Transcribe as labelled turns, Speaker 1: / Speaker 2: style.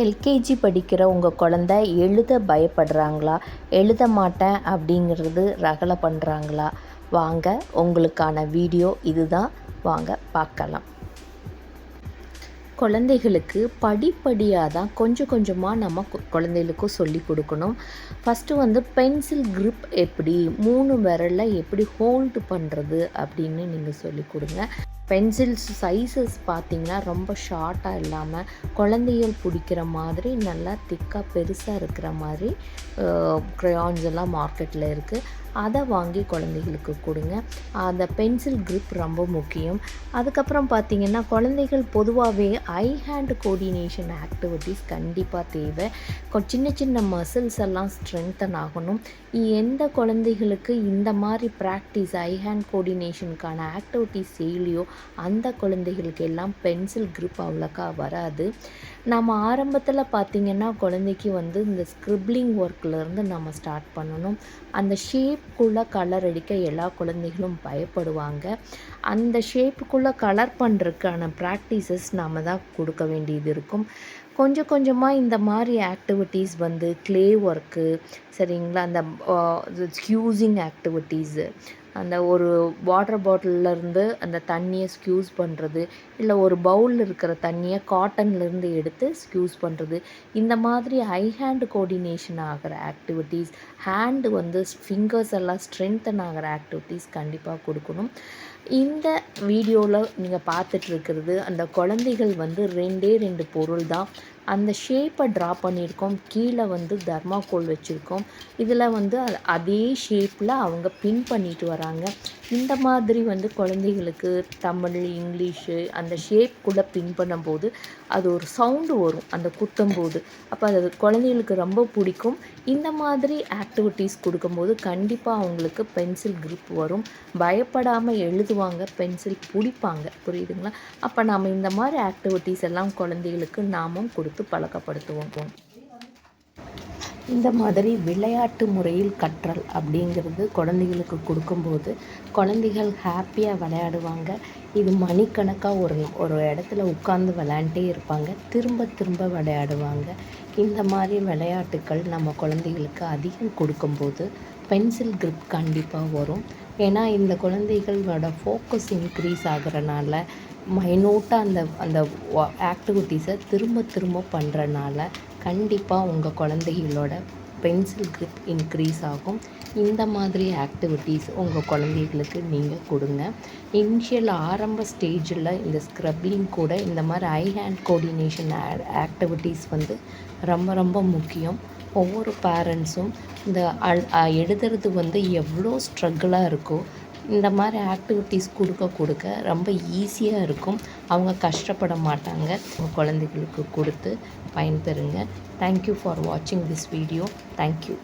Speaker 1: LKG படிக்கிற உங்கள் குழந்த எழுத பயப்படுறாங்களா, எழுத மாட்டேன் அப்படிங்கிறது ரகலை பண்ணுறாங்களா? வாங்க, உங்களுக்கான வீடியோ இதுதான். வாங்க பார்க்கலாம். குழந்தைகளுக்கு படிப்படியாக தான் கொஞ்சம் கொஞ்சமாக நம்ம குழந்தைகளுக்கும் சொல்லி கொடுக்கணும். ஃபஸ்ட்டு பென்சில் க்ரிப் எப்படி 3 விரலில் எப்படி ஹோல்டு பண்ணுறது அப்படின்னு நீங்கள் சொல்லி கொடுங்க. பென்சில்ஸ் சைஸஸ் பார்த்திங்கன்னா ரொம்ப ஷார்ட்டாக இல்லாமல் குழந்தைகள் பிடிக்கிற மாதிரி நல்லா திக்காக பெருசாக இருக்கிற மாதிரி க்ரையான்ஸ் எல்லாம் மார்க்கெட்டில் இருக்குது. அதை வாங்கி குழந்தைகளுக்கு கொடுங்க. அந்த பென்சில் க்ரிப் ரொம்ப முக்கியம். அதுக்கப்புறம் பார்த்திங்கன்னா குழந்தைகள் பொதுவாகவே ஐ ஹேண்ட் கோஆர்டினேஷன் ஆக்டிவிட்டீஸ் கண்டிப்பாக தேவை. சின்ன சின்ன மசில்ஸ் எல்லாம் ஸ்ட்ரென்தன் ஆகணும். எந்த குழந்தைகளுக்கு இந்த மாதிரி ப்ராக்டிஸ் ஐ ஹேண்ட் கோஆர்டினேஷனுக்கான ஆக்டிவிட்டீஸ் செய்யலையோ அந்த குழந்தைகளுக்கு எல்லாம் பென்சில் க்ரிப் அவ்வளோக்கா வராது. நம்ம ஆரம்பத்தில் பார்த்திங்கன்னா குழந்தைக்கு இந்த ஸ்க்ரிப்ளிங் ஒர்க்லேருந்து நம்ம ஸ்டார்ட் பண்ணணும். அந்த ஷேப்புக்குள்ளே கலர் அடிக்க எல்லா குழந்தைகளும் பயப்படுவாங்க. அந்த ஷேப்புக்குள்ளே கலர் பண்ணுறதுக்கான ப்ராக்டிசஸ் நம்ம தான் கொடுக்க வேண்டியது இருக்கும். கொஞ்சம் கொஞ்சமாக இந்த மாதிரி ஆக்டிவிட்டீஸ் க்ளே ஒர்க்கு, சரிங்களா, அந்த ஸ்க்யூஸிங் ஆக்டிவிட்டீஸு, அந்த ஒரு வாட்டர் பாட்டிலேருந்து அந்த தண்ணியை ஸ்க்யூஸ் பண்ணுறது, இல்லை ஒரு பவுலில் இருக்கிற தண்ணியை காட்டன்லேருந்து எடுத்து ஸ்க்யூஸ் பண்ணுறது, இந்த மாதிரி ஐ ஹேண்ட் கோஆர்டினேஷன் ஆகிற ஆக்டிவிட்டீஸ், ஹேண்டு ஃபிங்கர்ஸ் எல்லாம் ஸ்ட்ரென்தன் ஆகிற ஆக்டிவிட்டீஸ் கண்டிப்பாக கொடுக்கணும். இந்த வீடியோவில் நீங்கள் பார்த்துட்ருக்கிறது அந்த குழந்தைகள் 2 பொருள் தான். அந்த ஷேப்பை ட்ரா பண்ணியிருக்கோம். கீழே தர்மாக்கோல் வச்சுருக்கோம். இதில் அதே ஷேப்பில் அவங்க பின் பண்ணிட்டு வராங்க. இந்த மாதிரி குழந்தைகளுக்கு தமிழ், இங்கிலீஷு அந்த ஷேப்புக்குள்ளே பின் பண்ணும்போது அது ஒரு சவுண்டு வரும் அந்த குத்தும்போது. அப்போ அது குழந்தைகளுக்கு ரொம்ப பிடிக்கும். இந்த மாதிரி ஆக்டிவிட்டீஸ் கொடுக்கும்போது கண்டிப்பாக அவங்களுக்கு பென்சில் க்ரிப் வரும். பயப்படாமல் எழுதுவாங்க, பென்சில் பிடிப்பாங்க. புரியுதுங்களா? அப்போ நாம் இந்த மாதிரி ஆக்டிவிட்டீஸ் எல்லாம் குழந்தைகளுக்கு நாமும் கொடுத்து பழக்கப்படுத்துவோம். இந்த மாதிரி விளையாட்டு முறையில் கற்றல் அப்படிங்கிறது குழந்தைகளுக்கு கொடுக்கும்போது குழந்தைகள் ஹாப்பியாக விளையாடுவாங்க. இது மணிக்கணக்காக ஒரு இடத்துல உட்கார்ந்து விளையாண்டே இருப்பாங்க. திரும்ப திரும்ப விளையாடுவாங்க. இந்த மாதிரி விளையாட்டுக்கள் நம்ம குழந்தைகளுக்கு அதிகம் கொடுக்கும்போது பென்சில் க்ரிப் கண்டிப்பாக வரும். ஏன்னா இந்த குழந்தைகளோட ஃபோக்கஸ் இன்க்ரீஸ் ஆகிறனால, மைனூட்டாக அந்த ஆக்டிவிட்டீஸை திரும்ப திரும்ப பண்ணுறனால கண்டிப்பாக உங்கள் குழந்தைகளோட பென்சில் க்ரிப் இன்க்ரீஸ் ஆகும். இந்த மாதிரி ஆக்டிவிட்டீஸ் உங்கள் குழந்தைகளுக்கு நீங்கள் கொடுங்க. இனிஷியல் ஆரம்ப ஸ்டேஜில் இந்த ஸ்க்ரப்லிங் கூட இந்த மாதிரி ஐ ஹேண்ட் கோஆர்டினேஷன் ஆக்டிவிட்டீஸ் ரொம்ப ரொம்ப முக்கியம். ஒவ்வொரு பேரண்ட்ஸும் இந்த எழுதுறது எவ்வளோ ஸ்ட்ரகிளாக இருக்கோ இந்த மாதிரி ஆக்டிவிட்டீஸ் கொடுக்க ரொம்ப ஈஸியாக இருக்கும். அவங்க கஷ்டப்பட மாட்டாங்க. உங்கள் குழந்தைகளுக்கு கொடுத்து பயன்பெறுங்க. தேங்க்யூ ஃபார் வாட்சிங் திஸ் வீடியோ. தேங்க்யூ.